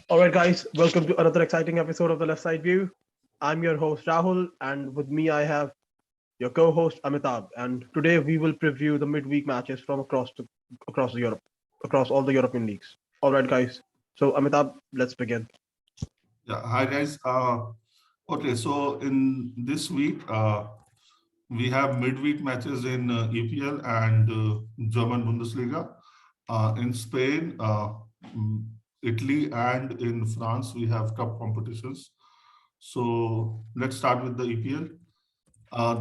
All right, guys, welcome to another exciting episode of the Left Side View. I'm your host Rahul, and with me I have your co-host Amitabh. And today we will preview the midweek matches from across the Europe, across all the European leagues. All right, guys. So Amitabh, let's begin. Yeah, hi guys. Okay, so in this week, we have midweek matches in EPL and German Bundesliga. In Spain, mm, Italy, and in France, we have cup competitions. So let's start with the EPL.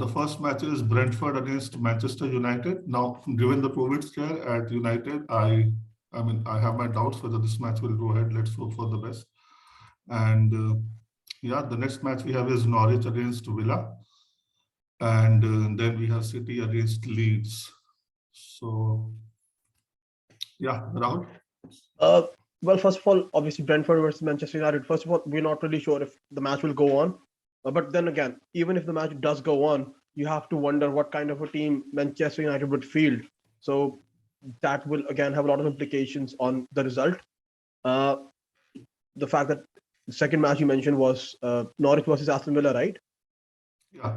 The first match is Brentford against Manchester United. Now, given the COVID scare at United, I have my doubts whether this match will go ahead. Let's hope for the best. And yeah, the next match we have is Norwich against Villa, and then we have City against Leeds. So yeah, Rahul. Uh, well, first of all, obviously Brentford versus Manchester United. First of all, we're not really sure if the match will go on. But then again, even if the match does go on, you have to wonder what kind of a team Manchester United would field. So that will again have a lot of implications on the result. Uh, the fact that the second match you mentioned was Norwich versus Aston Villa, right? Yeah,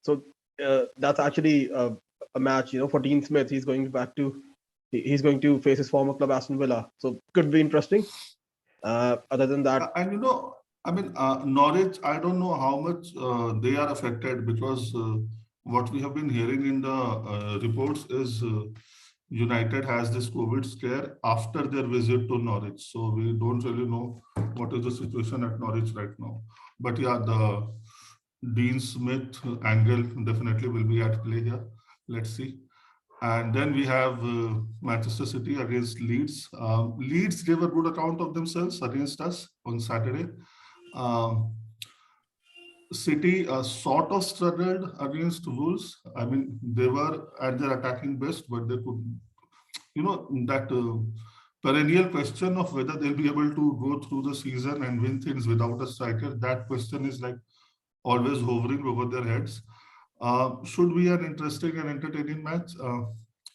So that's actually a match, for Dean Smith. He's going to face his former club Aston Villa. So could be interesting. Other than that, and Norwich. I don't know how much they are affected because what we have been hearing in the reports is United has this COVID scare after their visit to Norwich. So we don't really know what is the situation at Norwich right now. But yeah, the Dean Smith angle definitely will be at play here. Let's see. And then we have Manchester City against Leeds. Leeds gave a good account of themselves against us on Saturday. Um, City sort of struggled against Wolves. I mean, they were at their attacking best, but they could, that perennial question of whether they'll be able to go through the season and win things without a striker. That question is like always hovering over their heads. Should be an interesting and entertaining match.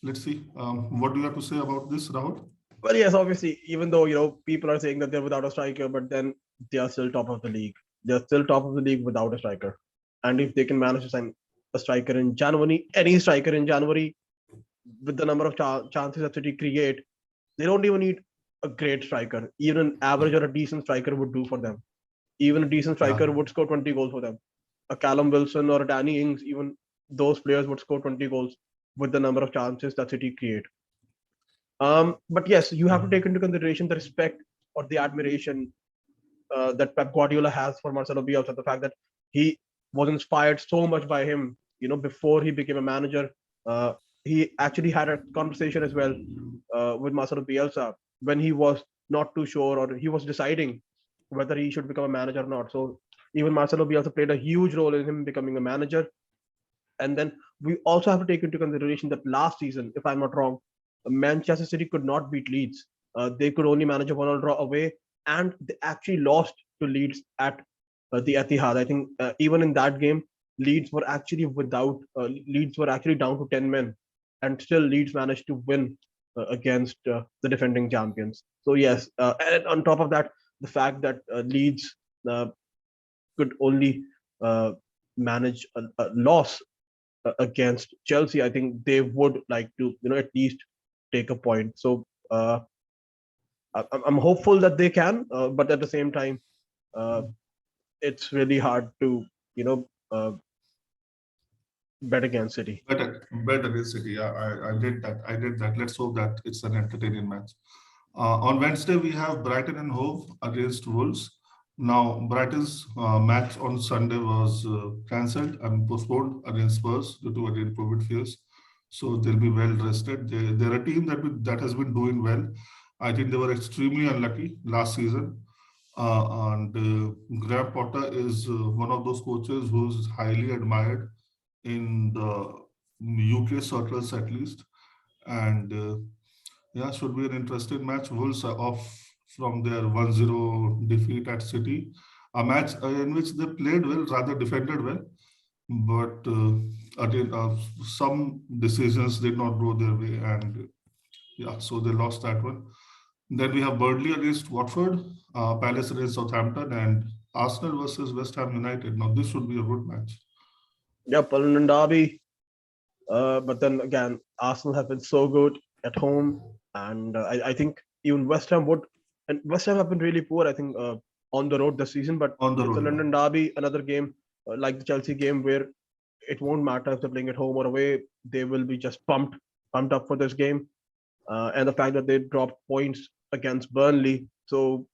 Let's see. What do you have to say about this, Rahul? well, yes, obviously, even though people are saying that they're without a striker, but then they are still top of the league. They're still top of the league without a striker. And if they can manage to sign a striker in January, any striker in January, with the number of chances that City create, they don't even need a great striker. Even an average or a decent striker would do for them. Even a decent Yeah. striker would score 20 goals for them. A Callum Wilson or a Danny Ings, even those players would score 20 goals with the number of chances that City create. But yes, you have to take into consideration the respect or the admiration that Pep Guardiola has for Marcelo Bielsa. The fact that he was inspired so much by him, before he became a manager. Uh, he actually had a conversation as well with Marcelo Bielsa when he was not too sure or he was deciding whether he should become a manager or not. So even Marcelo Bielsa played a huge role in him becoming a manager. And then we also have to take into consideration that last season, if I'm not wrong, Manchester City could not beat Leeds. They could only manage a 1-1 draw away, and they actually lost to Leeds at the Etihad. I think even in that game, Leeds were actually down to 10 men, and still Leeds managed to win against the defending champions. So yes, and on top of that, the fact that Leeds uh, could only uh, manage a loss against Chelsea, I think they would like to, at least take a point. So I'm hopeful that they can, but at the same time, uh, it's really hard to, bet against City. Better against City. Yeah, I did that. I did that. Let's hope that it's an entertaining match. On Wednesday, we have Brighton and Hove against Wolves. Now, Brighton's match on Sunday was cancelled and postponed against Spurs due to again COVID fears. So they'll be well rested. They're a team that has been doing well. I think they were extremely unlucky last season. And Graham Potter is one of those coaches who's highly admired in the UK circles at least. And yeah, should be an interesting match. Wolves are off from their 1-0 defeat at City, a match in which they played well, rather defended well, but again, some decisions did not go their way, and yeah, so they lost that one. Then we have Burnley against Watford, Palace against Southampton, and Arsenal versus West Ham United. Now, this should be a good match. Yep, London derby. But then again, Arsenal have been so good at home, and I think even West Ham would. And West Ham have been really poor, I think, on the road this season. But On the it's a road. London derby, another game like the Chelsea game where it won't matter if they're playing at home or away. They will be just pumped up for this game. And the fact that they dropped points against Burnley, so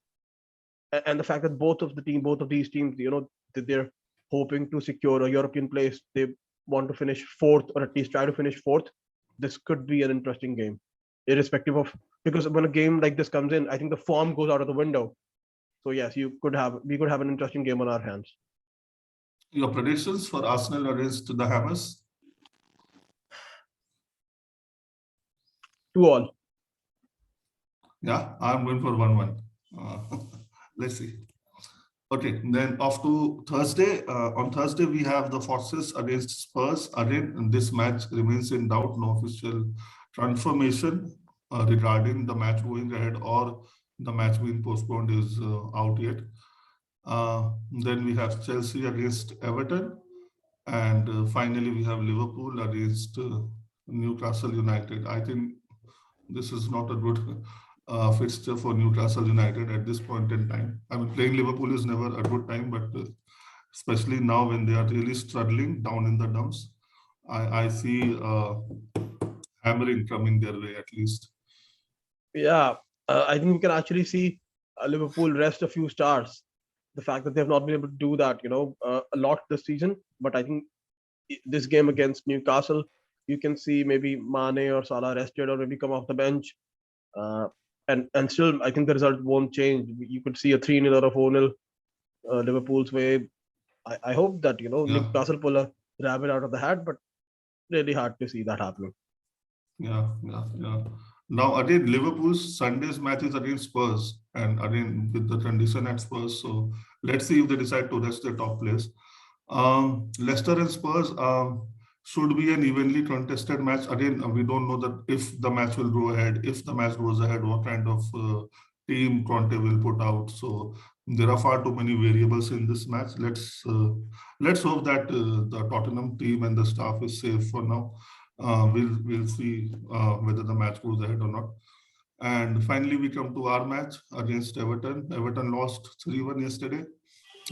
and the fact that both of these teams, that they're hoping to secure a European place. They want to finish fourth, or at least try to finish fourth. This could be an interesting game, irrespective of, because when a game like this comes in, I think the form goes out of the window. So yes, we could have an interesting game on our hands. Your predictions for Arsenal against the Hammers? 2-2. Yeah, I'm going for 1-1. Let's see. Okay, then off to Thursday. On Thursday, we have the Foxes against Spurs. Again, this match remains in doubt. No official confirmation regarding the match going ahead or the match being postponed is out yet. Then we have Chelsea against Everton. And finally, we have Liverpool against Newcastle United. I think this is not a good fixture for Newcastle United at this point in time. I mean, playing Liverpool is never a good time, but especially now when they are really struggling down in the dumps, I see hammering coming their way at least. Yeah, I think we can actually see Liverpool rest a few stars. The fact that they've not been able to do that, a lot this season. But I think this game against Newcastle, you can see maybe Mane or Salah rested or maybe come off the bench. And still, I think the result won't change. You could see a 3-0 or a 4-0 Liverpool's way. I hope that, Yeah. Newcastle pull a rabbit out of the hat, but really hard to see that happening. Yeah. Now again, Liverpool's Sunday's match is against Spurs, and again with the condition at Spurs. So let's see if they decide to rest their top players. Leicester and Spurs should be an evenly contested match. Again, we don't know that if the match will go ahead. If the match goes ahead, what kind of team Conte will put out. So there are far too many variables in this match. Let's hope that the Tottenham team and the staff is safe for now. We'll see whether the match goes ahead or not. And finally, we come to our match against Everton. Everton lost 3-1 yesterday.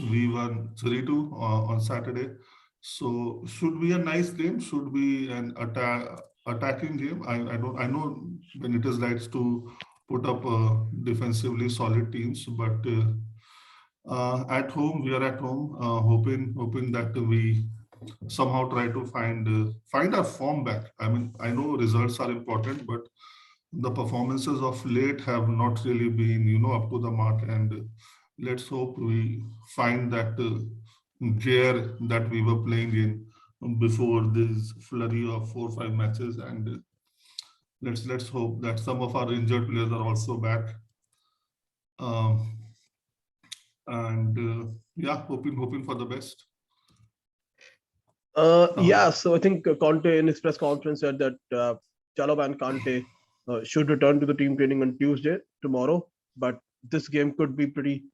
We won 3-2 on Saturday. So should be a nice game. Should be an attacking game. I know when it is right to put up defensively solid teams, but at home we are at home, hoping that we somehow try to find our form back. I mean, I know results are important, but the performances of late have not really been, up to the mark. And let's hope we find that gear that we were playing in before this flurry of 4 or 5 matches. And let's hope that some of our injured players are also back. Yeah, hoping for the best. Yeah, so I think Conte in his press conference said that Chalobah and Kante should return to the team training on Tuesday, tomorrow. But this game could be pretty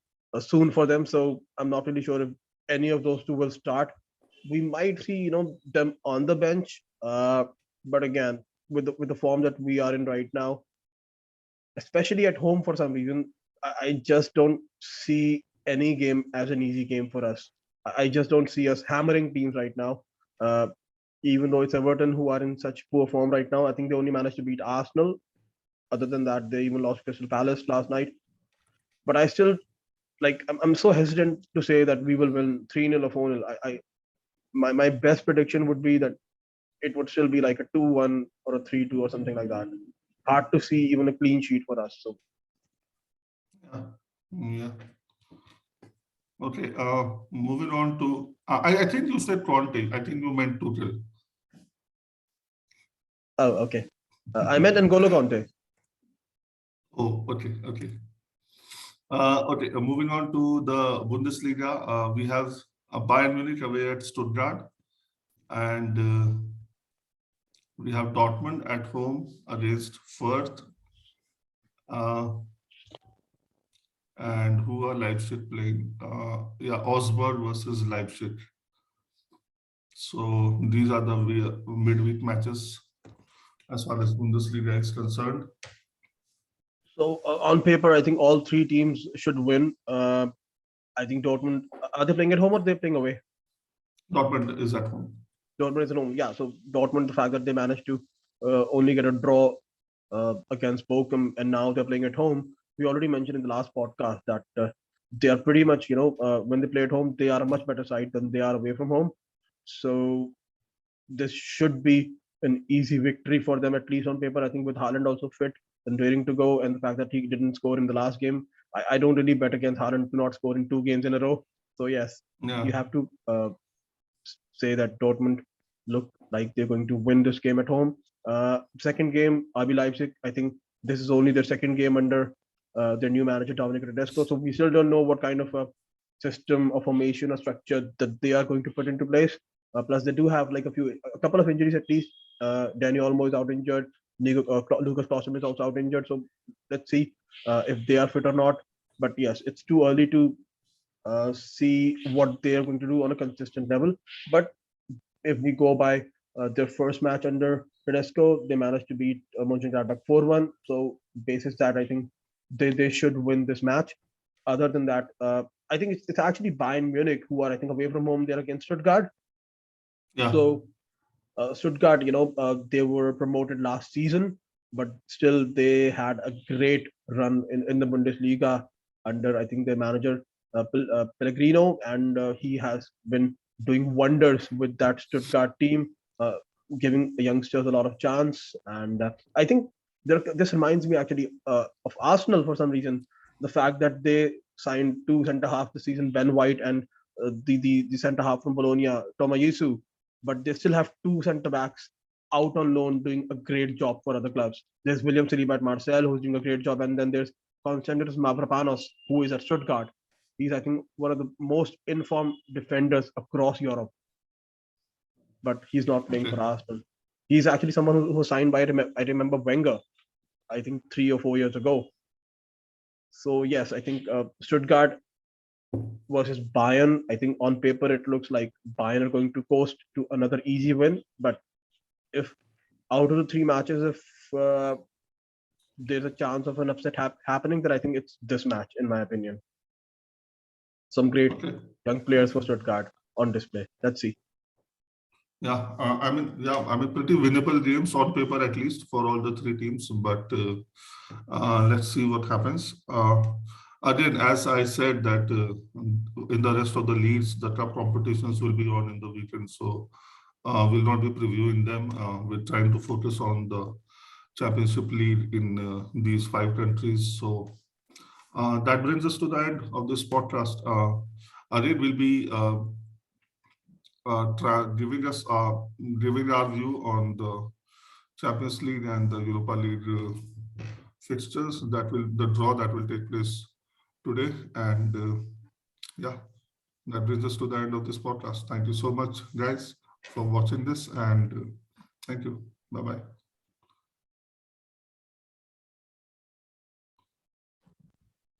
soon for them. So I'm not really sure if any of those two will start. We might see, them on the bench. But again, with the form that we are in right now, especially at home for some reason, I just don't see any game as an easy game for us. I just don't see us hammering teams right now. Even though it's Everton who are in such poor form right now, I think they only managed to beat Arsenal. Other than that, they even lost Crystal Palace last night. But I still I'm so hesitant to say that we will win 3-0 or 4-0. My best prediction would be that it would still be like a 2-1 or a 3-2 or something like that. Hard to see even a clean sheet for us. So yeah. Okay. Moving on to I think you said Conte. I think you meant Tuchel. Oh, okay. I meant N'Golo Conte. Oh, okay. Okay. Moving on to the Bundesliga, we have Bayern Munich away at Stuttgart, and we have Dortmund at home against Fürth. who are Leipzig playing? Yeah, Augsburg versus Leipzig. So these are the midweek matches as far as Bundesliga is concerned. So on paper, I think all three teams should win. I think Dortmund, are they playing at home or they're playing away? Dortmund is at home. Dortmund is at home. Yeah. So Dortmund, the fact that they managed to only get a draw against Bochum and now they're playing at home. We already mentioned in the last podcast that they are pretty much, when they play at home, they are a much better side than they are away from home. So this should be an easy victory for them, at least on paper. I think with Haaland also fit and raring to go, and the fact that he didn't score in the last game, I don't really bet against Haaland to not score in 2 games in a row. So yes, Yeah. you have to say that Dortmund look like they're going to win this game at home. Second game, RB Leipzig. I think this is only their second game under their new manager Dominic Tedesco. So we still don't know what kind of a system or formation or structure that they are going to put into place. Plus, they do have like a couple of injuries at least. Dani Olmo is out injured. Lucas Klaassen is also out injured. So let's see if they are fit or not. But yes, it's too early to see what they are going to do on a consistent level. But if we go by their first match under Tedesco, they managed to beat Mönchengladbach 4-1. So basis that, I think they should win this match. Other than that, I think it's actually Bayern Munich who are, I think, away from home. They're against Stuttgart. Yeah. So Stuttgart, they were promoted last season, but still they had a great run in the Bundesliga under, I think, their manager Pellegrino, and he has been doing wonders with that Stuttgart team, giving the youngsters a lot of chance. And I think this reminds me actually of Arsenal for some reason. The fact that they signed two centre half this season, Ben White and the centre half from Bologna, Tomayasu, but they still have two centre backs out on loan doing a great job for other clubs. There's William Saliba at Marseille who's doing a great job, and then there's Konstantinos Mavropanos who is at Stuttgart. He's, I think, one of the most informed defenders across Europe, but he's not playing for Arsenal. He's actually someone who was signed by, I remember Wenger, I think 3 or 4 years ago. So yes, I think Stuttgart versus Bayern, I think on paper it looks like Bayern are going to coast to another easy win. But if out of the 3 matches, if there's a chance of an upset happening, then I think it's this match, in my opinion. Some great young players for Stuttgart on display. Let's see. Yeah, I mean, pretty winnable games on paper, at least for all the 3 teams. But let's see what happens. Again, as I said, that in the rest of the leagues, the cup competitions will be on in the weekend. So we'll not be previewing them. We're trying to focus on the championship league in these 5 countries. So that brings us to the end of this podcast. Again, will be giving our view on the Champions League and the Europa League fixtures. The draw that will take place today. And yeah, that brings us to the end of this podcast. Thank you so much, guys, for watching this, and thank you. Bye-bye.